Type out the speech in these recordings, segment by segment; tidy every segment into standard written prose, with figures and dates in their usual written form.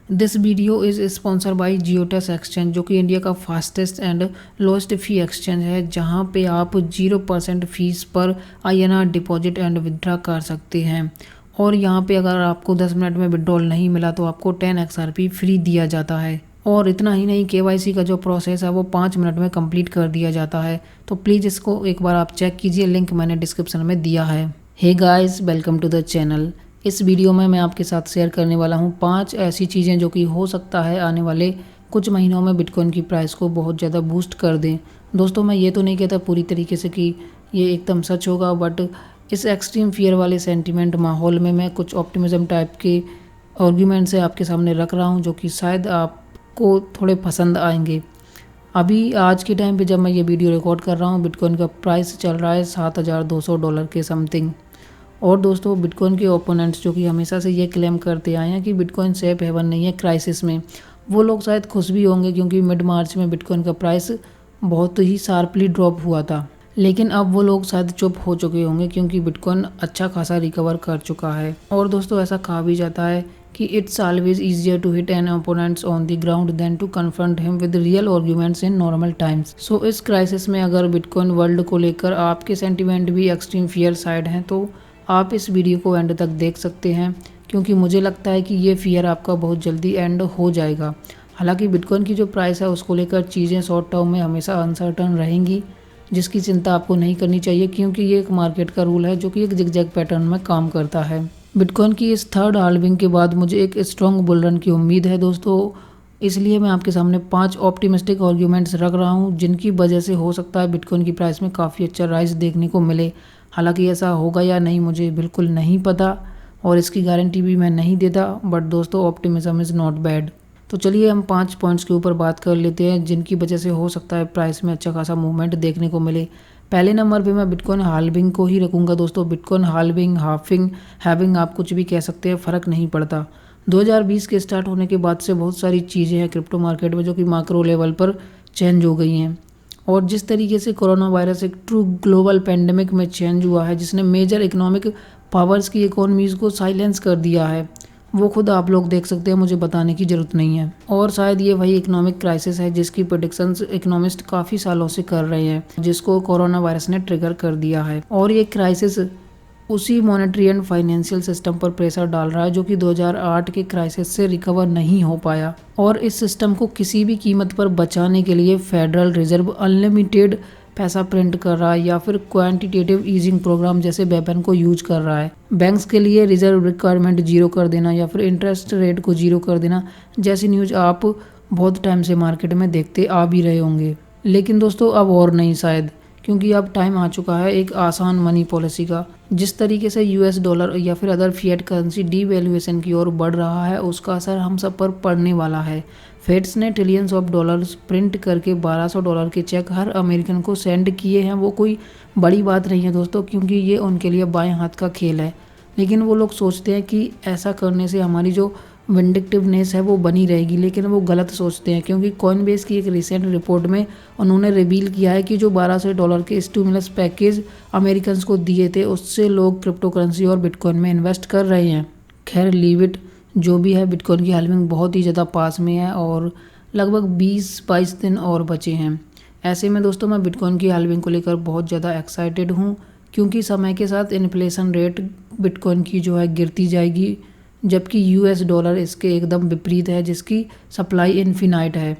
This video is sponsor by Giottus exchange, जो कि India का fastest and lowest fee exchange है, जहां पे आप 0% फीस पर INR डिपॉजिट एंड विड्रा कर सकते हैं। और यहां पे अगर आपको 10 मिनट में विड्रॉल नहीं मिला तो आपको 10 XRP फ्री दिया जाता है। और इतना ही नहीं, KYC का जो प्रोसेस है वो 5 मिनट में कंप्लीट कर दिया जाता है। तो प्लीज़ इसको एक बार आप चेक कीजिए, लिंक मैंने डिस्क्रिप्शन में दिया है। Hey guys, welcome to the channel. इस वीडियो में मैं आपके साथ शेयर करने वाला हूं 5 ऐसी चीज़ें जो कि हो सकता है आने वाले कुछ महीनों में बिटकॉइन की प्राइस को बहुत ज़्यादा बूस्ट कर दें। दोस्तों, मैं ये तो नहीं कहता पूरी तरीके से कि ये एकदम सच होगा, बट इस एक्सट्रीम फियर वाले सेंटिमेंट माहौल में मैं कुछ ऑप्टिमिज्म टाइप के आर्ग्यूमेंट से आपके सामने रख रहा हूँ, जो कि शायद आपको थोड़े पसंद आएंगे। अभी आज के टाइम पे जब मैं ये वीडियो रिकॉर्ड कर रहा हूँ, बिटकॉइन का प्राइस चल रहा है $7,200 के समथिंग। और दोस्तों, बिटकॉइन के ओपोनेंट्स जो कि हमेशा से ये क्लेम करते आए हैं कि बिटकॉइन सेफ हेवन नहीं है क्राइसिस में, वो लोग शायद खुश भी होंगे क्योंकि मिड मार्च में बिटकॉइन का प्राइस बहुत ही शार्पली ड्रॉप हुआ था। लेकिन अब वो लोग शायद चुप हो चुके होंगे क्योंकि बिटकॉइन अच्छा खासा रिकवर कर चुका है। और दोस्तों, ऐसा कहा भी जाता है कि it's always easier to hit an opponents on the ground than to confront him with real arguments in normal times. So इस क्राइसिस में अगर बिटकॉइन वर्ल्ड को लेकर आपके सेंटिमेंट भी एक्सट्रीम फियर साइड हैं तो आप इस वीडियो को एंड तक देख सकते हैं, क्योंकि मुझे लगता है कि ये फियर आपका बहुत जल्दी एंड हो जाएगा। हालांकि बिटकॉइन की जो प्राइस है उसको लेकर चीज़ें शॉर्ट टर्म में हमेशा अनसर्टन रहेंगी, जिसकी चिंता आपको नहीं करनी चाहिए, क्योंकि ये एक मार्केट का रूल है जो कि एक जिगजैग पैटर्न में काम करता है। बिटकॉइन की इस थर्ड हाल्विंग के बाद मुझे एक स्ट्रॉन्ग बुल रन की उम्मीद है दोस्तों, इसलिए मैं आपके सामने 5 ऑप्टिमिस्टिक आर्ग्यूमेंट्स रख रहा हूँ जिनकी वजह से हो सकता है बिटकॉइन की प्राइस में काफ़ी अच्छा राइज देखने को मिले। हालांकि ऐसा होगा या नहीं मुझे बिल्कुल नहीं पता और इसकी गारंटी भी मैं नहीं देता, बट दोस्तों, ऑप्टिमिज्म इज़ नॉट बैड। तो चलिए हम 5 पॉइंट्स के ऊपर बात कर लेते हैं जिनकी वजह से हो सकता है प्राइस में अच्छा खासा मूवमेंट देखने को मिले। पहले नंबर पे मैं बिटकॉइन हाल्विंग को ही रखूँगा दोस्तों। बिटकॉइन हाल्विंग, हाफिंग, हैविंग, आप कुछ भी कह सकते हैं, फ़र्क नहीं पड़ता। 2020 के स्टार्ट होने के बाद से बहुत सारी चीज़ें हैं क्रिप्टो मार्केट में जो कि माइक्रो लेवल पर चेंज हो गई हैं। और जिस तरीके से कोरोना वायरस एक ट्रू ग्लोबल पेंडेमिक में चेंज हुआ है, जिसने मेजर इकोनॉमिक पावर्स की इकोनॉमीज़ को साइलेंस कर दिया है, वो खुद आप लोग देख सकते हैं, मुझे बताने की ज़रूरत नहीं है। और शायद ये वही इकोनॉमिक क्राइसिस है जिसकी प्रेडिक्शंस इकोनॉमिस्ट काफ़ी सालों से कर रहे हैं, जिसको कोरोना वायरस ने ट्रिगर कर दिया है। और ये क्राइसिस उसी मॉनेटरी एंड फाइनेंशियल सिस्टम पर प्रेशर डाल रहा है जो कि 2008 के क्राइसिस से रिकवर नहीं हो पाया। और इस सिस्टम को किसी भी कीमत पर बचाने के लिए फेडरल रिजर्व अनलिमिटेड पैसा प्रिंट कर रहा है या फिर क्वांटिटेटिव ईजिंग प्रोग्राम जैसे वेपन को यूज कर रहा है। बैंक्स के लिए रिजर्व रिक्वायरमेंट जीरो कर देना या फिर इंटरेस्ट रेट को जीरो कर देना जैसी न्यूज आप बहुत टाइम से मार्केट में देखते आ भी रहे होंगे। लेकिन दोस्तों, अब और नहीं शायद, क्योंकि अब टाइम आ चुका है एक आसान मनी पॉलिसी का। जिस तरीके से US डॉलर या फिर अदर फिएट करेंसी डीवैल्यूएशन की ओर बढ़ रहा है, उसका असर हम सब पर पड़ने वाला है। फेड्स ने ट्रिलियंस ऑफ डॉलर्स प्रिंट करके $1200 के चेक हर अमेरिकन को सेंड किए हैं। वो कोई बड़ी बात नहीं है दोस्तों, क्योंकि ये उनके लिए बाएं हाथ का खेल है। लेकिन वो लोग सोचते हैं कि ऐसा करने से हमारी जो विंडिक्टिवनेस है वो बनी रहेगी, लेकिन वो गलत सोचते हैं, क्योंकि कॉइनबेस की एक रिसेंट रिपोर्ट में उन्होंने रिवील किया है कि जो $1200 के स्टिमुलस पैकेज अमेरिकन्स को दिए थे, उससे लोग क्रिप्टो करेंसी और बिटकॉइन में इन्वेस्ट कर रहे हैं। खैर, लीव इट, जो भी है, बिटकॉइन की हाल्विंग बहुत ही ज़्यादा पास में है और लगभग 20-22 दिन और बचे हैं। ऐसे में दोस्तों, मैं बिटकॉइन की हाल्विंग को लेकर बहुत ज़्यादा एक्साइटेड हूँ, क्योंकि समय के साथ इन्फ्लेशन रेट बिटकॉइन की जो है गिरती जाएगी, जबकि US डॉलर इसके एकदम विपरीत है, जिसकी सप्लाई इनफिनाइट है।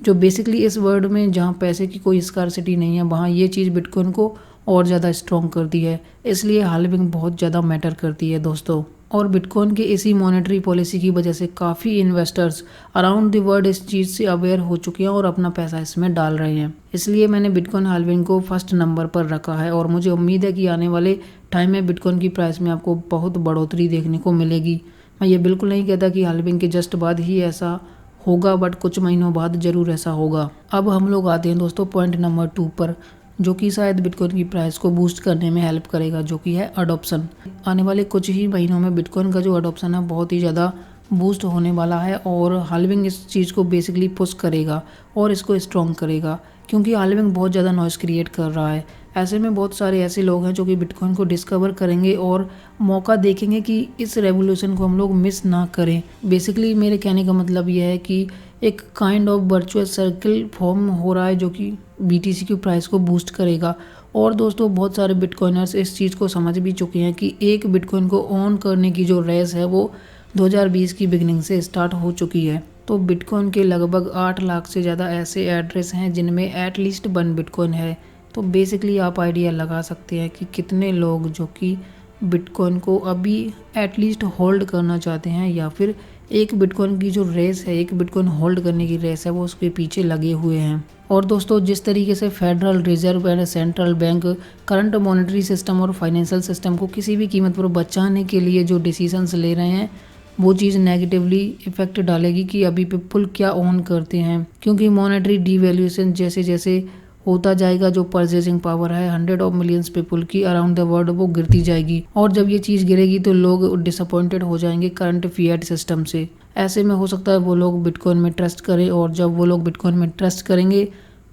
जो बेसिकली इस वर्ल्ड में जहाँ पैसे की कोई स्कार्सिटी नहीं है, वहाँ ये चीज़ बिटकॉइन को और ज़्यादा स्ट्रॉन्ग करती है। इसलिए हाल्विंग बहुत ज़्यादा मैटर करती है दोस्तों। और बिटकॉइन के इसी मॉनेटरी पॉलिसी की वजह से काफ़ी इन्वेस्टर्स अराउंड द वर्ल्ड इस चीज़ से अवेयर हो चुके हैं और अपना पैसा इसमें डाल रहे हैं। इसलिए मैंने बिटकॉइन हाल्विंग को फर्स्ट नंबर पर रखा है और मुझे उम्मीद है कि आने वाले टाइम में बिटकॉइन की प्राइस में आपको बहुत बढ़ोतरी देखने को मिलेगी। मैं ये बिल्कुल नहीं कहता कि हाल्विंग के जस्ट बाद ही ऐसा होगा, बट कुछ महीनों बाद ज़रूर ऐसा होगा। अब हम लोग आते हैं दोस्तों पॉइंट नंबर 2 पर, जो कि शायद बिटकॉइन की प्राइस को बूस्ट करने में हेल्प करेगा, जो कि है अडॉप्शन। आने वाले कुछ ही महीनों में बिटकॉइन का जो अडॉप्शन है बहुत ही ज़्यादा बूस्ट होने वाला है और हाल्विंग इस चीज़ को बेसिकली पुश करेगा और इसको स्ट्रॉन्ग करेगा, क्योंकि हाल्विंग बहुत ज़्यादा नॉइस क्रिएट कर रहा है। ऐसे में बहुत सारे ऐसे लोग हैं जो कि बिटकॉइन को डिस्कवर करेंगे और मौका देखेंगे कि इस रेवोल्यूशन को हम लोग मिस ना करें। बेसिकली मेरे कहने का मतलब यह है कि एक kind of virtual circle form हो रहा है जो कि BTC की प्राइस को बूस्ट करेगा। और दोस्तों बहुत सारे बिटकॉइनर्स इस चीज़ को समझ भी चुके हैं कि एक बिटकॉइन को ऑन करने की जो रेस है वो 2020 की बिगनिंग से स्टार्ट हो चुकी है। तो बिटकॉइन के लगभग 8 लाख से ज़्यादा ऐसे एड्रेस हैं जिनमें एटलीस्ट 1 बिटकॉइन है। तो बेसिकली आप आइडिया लगा सकते हैं कि कितने लोग जो कि बिटकॉइन को अभी एटलीस्ट होल्ड करना चाहते हैं या फिर एक बिटकॉइन की जो रेस है, एक बिटकॉइन होल्ड करने की रेस है, वो उसके पीछे लगे हुए हैं। और दोस्तों जिस तरीके से federal reserve and central bank current monetary system और फाइनेंशियल सिस्टम को किसी भी कीमत पर बचाने के लिए जो डिसीजंस ले रहे हैं, वो चीज़ नेगेटिवली इफेक्ट डालेगी कि अभी पीपल क्या ऑन करते हैं, क्योंकि मॉनेटरी डिवैल्यूएशन जैसे जैसे होता जाएगा जो परचेजिंग पावर है 100 ऑफ मिलियंस पीपल की अराउंड द वर्ल्ड वो गिरती जाएगी। और जब ये चीज़ गिरेगी तो लोग डिसअपॉइंटेड हो जाएंगे करंट फिएट सिस्टम से। ऐसे में हो सकता है वो लोग बिटकॉइन में ट्रस्ट करें, और जब वो लोग बिटकॉइन में ट्रस्ट करेंगे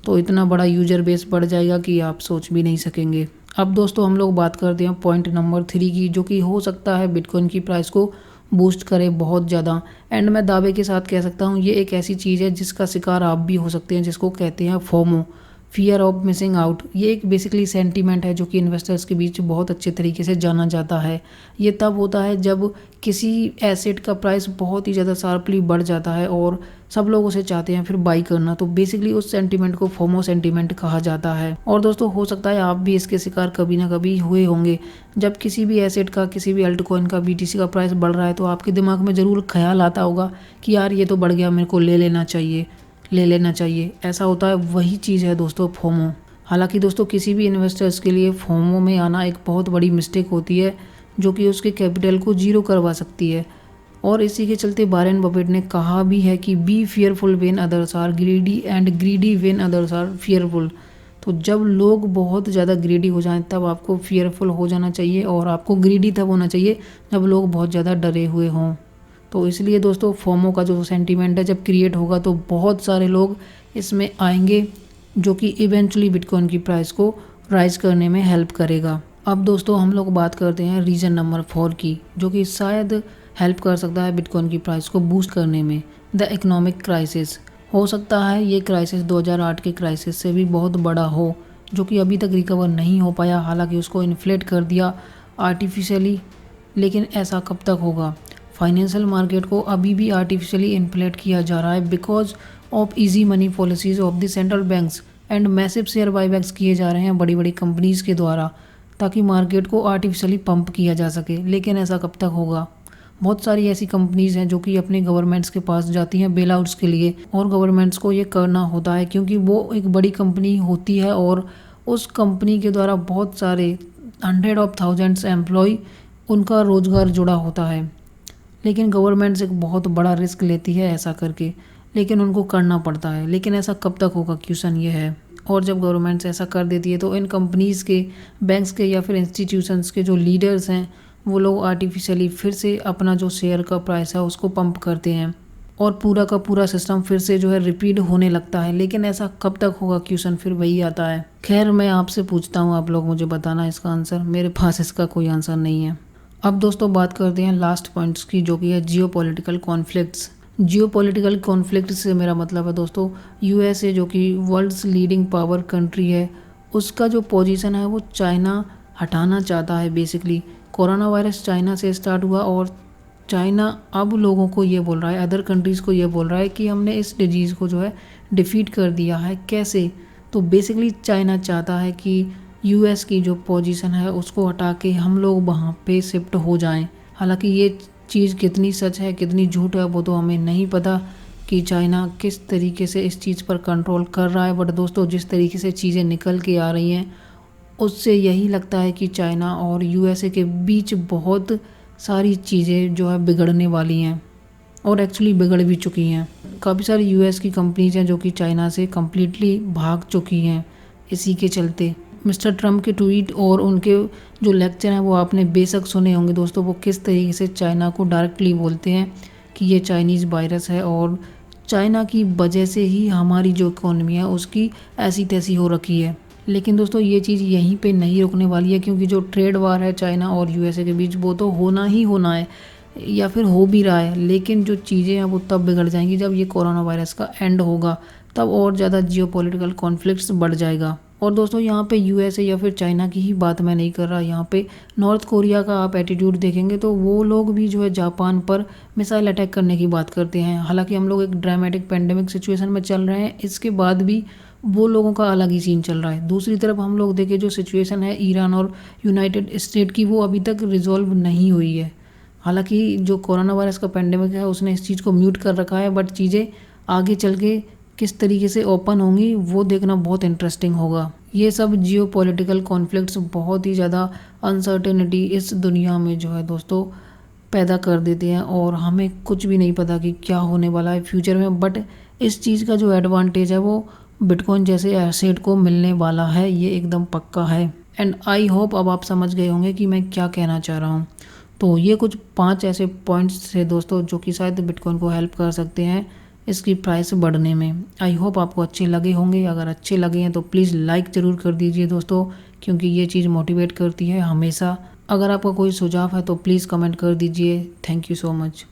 तो इतना बड़ा यूजर बेस बढ़ जाएगा कि आप सोच भी नहीं सकेंगे। अब दोस्तों हम लोग बात करते हैं पॉइंट नंबर 3 की, जो कि हो सकता है बिटकॉइन की प्राइस को बूस्ट करे बहुत ज़्यादा। एंड मैं दावे के साथ कह सकता हूँ ये एक ऐसी चीज़ है जिसका शिकार आप भी हो सकते हैं, जिसको कहते हैं FOMO, fear of missing out. ये एक बेसिकली सेंटीमेंट है जो कि इन्वेस्टर्स के बीच बहुत अच्छे तरीके से जाना जाता है। ये तब होता है जब किसी एसेट का प्राइस बहुत ही ज़्यादा शार्पली बढ़ जाता है और सब लोग उसे चाहते हैं फिर बाई करना, तो बेसिकली उस सेंटीमेंट को फोमो सेंटीमेंट कहा जाता है। और दोस्तों हो सकता है आप भी इसके शिकार कभी ना कभी हुए होंगे। जब किसी भी एसेट का, किसी भी अल्टकॉइन का, BTC का प्राइस बढ़ रहा है तो आपके दिमाग में ज़रूर ख्याल आता होगा कि यार ये तो बढ़ गया, मेरे को ले लेना चाहिए। ऐसा होता है, वही चीज़ है दोस्तों फोमो। हालांकि दोस्तों किसी भी इन्वेस्टर्स के लिए फोमो में आना एक बहुत बड़ी मिस्टेक होती है जो कि उसके कैपिटल को जीरो करवा सकती है। और इसी के चलते वॉरेन बफेट ने कहा भी है कि be fearful when others are greedy and greedy when others are fearful. तो जब लोग बहुत ज़्यादा ग्रीडी हो जाएं तब आपको फियरफुल हो जाना चाहिए, और आपको ग्रीडी तब होना चाहिए जब लोग बहुत ज़्यादा डरे हुए हों। तो इसलिए दोस्तों फोमो का जो सेंटीमेंट है जब क्रिएट होगा तो बहुत सारे लोग इसमें आएंगे, जो कि इवेंचुअली बिटकॉइन की प्राइस को राइज करने में हेल्प करेगा। अब दोस्तों हम लोग बात करते हैं रीज़न नंबर 4 की, जो कि शायद हेल्प कर सकता है बिटकॉइन की प्राइस को बूस्ट करने में। The economic crisis. हो सकता है ये क्राइसिस 2008 के क्राइसिस से भी बहुत बड़ा हो, जो कि अभी तक रिकवर नहीं हो पाया। हालांकि उसको इन्फ्लेट कर दिया आर्टिफिशियली, लेकिन ऐसा कब तक होगा? फाइनेंशियल मार्केट को अभी भी आर्टिफिशियली इन्फ्लेट किया जा रहा है because of easy money policies of the central banks and massive share buybacks किए जा रहे हैं बड़ी बड़ी कंपनीज़ के द्वारा, ताकि मार्केट को आर्टिफिशियली पंप किया जा सके। लेकिन ऐसा कब तक होगा? बहुत सारी ऐसी कंपनीज़ हैं जो कि अपने गवर्नमेंट्स के पास जाती हैं बेल आउट्स के लिए, और गवर्नमेंट्स को ये करना होता है क्योंकि वो एक बड़ी कंपनी होती है और उस कंपनी के द्वारा बहुत सारे 100 of thousands एम्प्लॉय उनका रोज़गार जुड़ा होता है। लेकिन गवर्नमेंट्स एक बहुत बड़ा रिस्क लेती है ऐसा करके, लेकिन उनको करना पड़ता है। लेकिन ऐसा कब तक होगा, क्वेश्चन ये है। और जब गवर्नमेंट्स ऐसा कर देती है तो इन कंपनीज़ के, बैंक्स के या फिर इंस्टीट्यूशंस के जो लीडर्स हैं वो लोग आर्टिफिशियली फिर से अपना जो शेयर का प्राइस है उसको पंप करते हैं और पूरा का पूरा सिस्टम फिर से जो है रिपीट होने लगता है। लेकिन ऐसा कब तक होगा, क्वेश्चन फिर वही आता है। खैर मैं आपसे पूछता हूँ, आप लोग मुझे बताना इसका आंसर। मेरे पास इसका कोई आंसर नहीं है। अब दोस्तों बात करते हैं लास्ट पॉइंट्स की, जो कि है जियोपॉलिटिकल कॉन्फ्लिक्ट्स। जियोपॉलिटिकल कॉन्फ्लिक्ट से मेरा मतलब है दोस्तों USA, जो कि वर्ल्ड्स लीडिंग पावर कंट्री है, उसका जो पोजीशन है वो चाइना हटाना चाहता है। बेसिकली कोरोना वायरस चाइना से स्टार्ट हुआ और चाइना अब लोगों को ये बोल रहा है, अदर कंट्रीज़ को ये बोल रहा है कि हमने इस डिजीज़ को जो है डिफीट कर दिया है। कैसे? तो बेसिकली चाइना चाहता है कि US की जो पोजीशन है उसको हटा के हम लोग वहाँ पे शिफ्ट हो जाएं। हालांकि ये चीज़ कितनी सच है कितनी झूठ है वो तो हमें नहीं पता कि चाइना किस तरीके से इस चीज़ पर कंट्रोल कर रहा है। बट दोस्तों जिस तरीके से चीज़ें निकल के आ रही हैं उससे यही लगता है कि चाइना और USA के बीच बहुत सारी चीज़ें जो है बिगड़ने वाली हैं और एक्चुअली बिगड़ भी चुकी हैं। काफ़ी सारी US की कंपनीज हैं जो कि चाइना से कम्प्लीटली भाग चुकी हैं। इसी के चलते मिस्टर ट्रम्प के ट्वीट और उनके जो लेक्चर हैं वो आपने बेशक सुने होंगे दोस्तों। वो किस तरीके से चाइना को डायरेक्टली बोलते हैं कि ये चाइनीज़ वायरस है और चाइना की वजह से ही हमारी जो इकोनॉमी है उसकी ऐसी तैसी हो रखी है। लेकिन दोस्तों ये चीज़ यहीं पे नहीं रुकने वाली है, क्योंकि जो ट्रेड वार है चाइना और यूएसए के बीच वो तो होना ही होना है या फिर हो भी रहा है। लेकिन जो चीज़ें हैं वो तब बिगड़ जाएंगी जब ये कोरोना वायरस का एंड होगा, तब और ज़्यादा जियोपॉलिटिकल कॉन्फ्लिक्ट्स बढ़ जाएगा। और दोस्तों यहाँ पे यूएसए या फिर चाइना की ही बात मैं नहीं कर रहा, यहाँ पे नॉर्थ कोरिया का आप एटीट्यूड देखेंगे तो वो लोग भी जो है जापान पर मिसाइल अटैक करने की बात करते हैं। हालांकि हम लोग एक ड्रामेटिक पेंडेमिक सिचुएशन में चल रहे हैं, इसके बाद भी वो लोगों का अलग ही सीन चल रहा है। दूसरी तरफ हम लोग देखें जो सिचुएशन है ईरान और यूनाइटेड स्टेट की, वो अभी तक रिजॉल्व नहीं हुई है। हालांकि जो कोरोना वायरस का पेंडेमिक है उसने इस चीज़ को म्यूट कर रखा है, बट चीज़ें आगे चल के किस तरीके से ओपन होंगी वो देखना बहुत इंटरेस्टिंग होगा। ये सब जियो पॉलिटिकल कॉन्फ्लिक्ट्स बहुत ही ज़्यादा अनसर्टेनिटी इस दुनिया में जो है दोस्तों पैदा कर देते हैं और हमें कुछ भी नहीं पता कि क्या होने वाला है फ्यूचर में। बट इस चीज़ का जो एडवांटेज है वो बिटकॉइन जैसे एसेट को मिलने वाला है, ये एकदम पक्का है। एंड आई होप अब आप समझ गए होंगे कि मैं क्या कहना चाह रहा हूँ। तो ये कुछ 5 ऐसे पॉइंट्स थे दोस्तों जो कि शायद बिटकॉइन को हेल्प कर सकते हैं इसकी प्राइस बढ़ने में। आई होप आपको अच्छे लगे होंगे। अगर अच्छे लगे हैं तो प्लीज़ लाइक ज़रूर कर दीजिए दोस्तों, क्योंकि ये चीज़ मोटिवेट करती है हमेशा। अगर आपका कोई सुझाव है तो प्लीज़ कमेंट कर दीजिए। Thank you so much.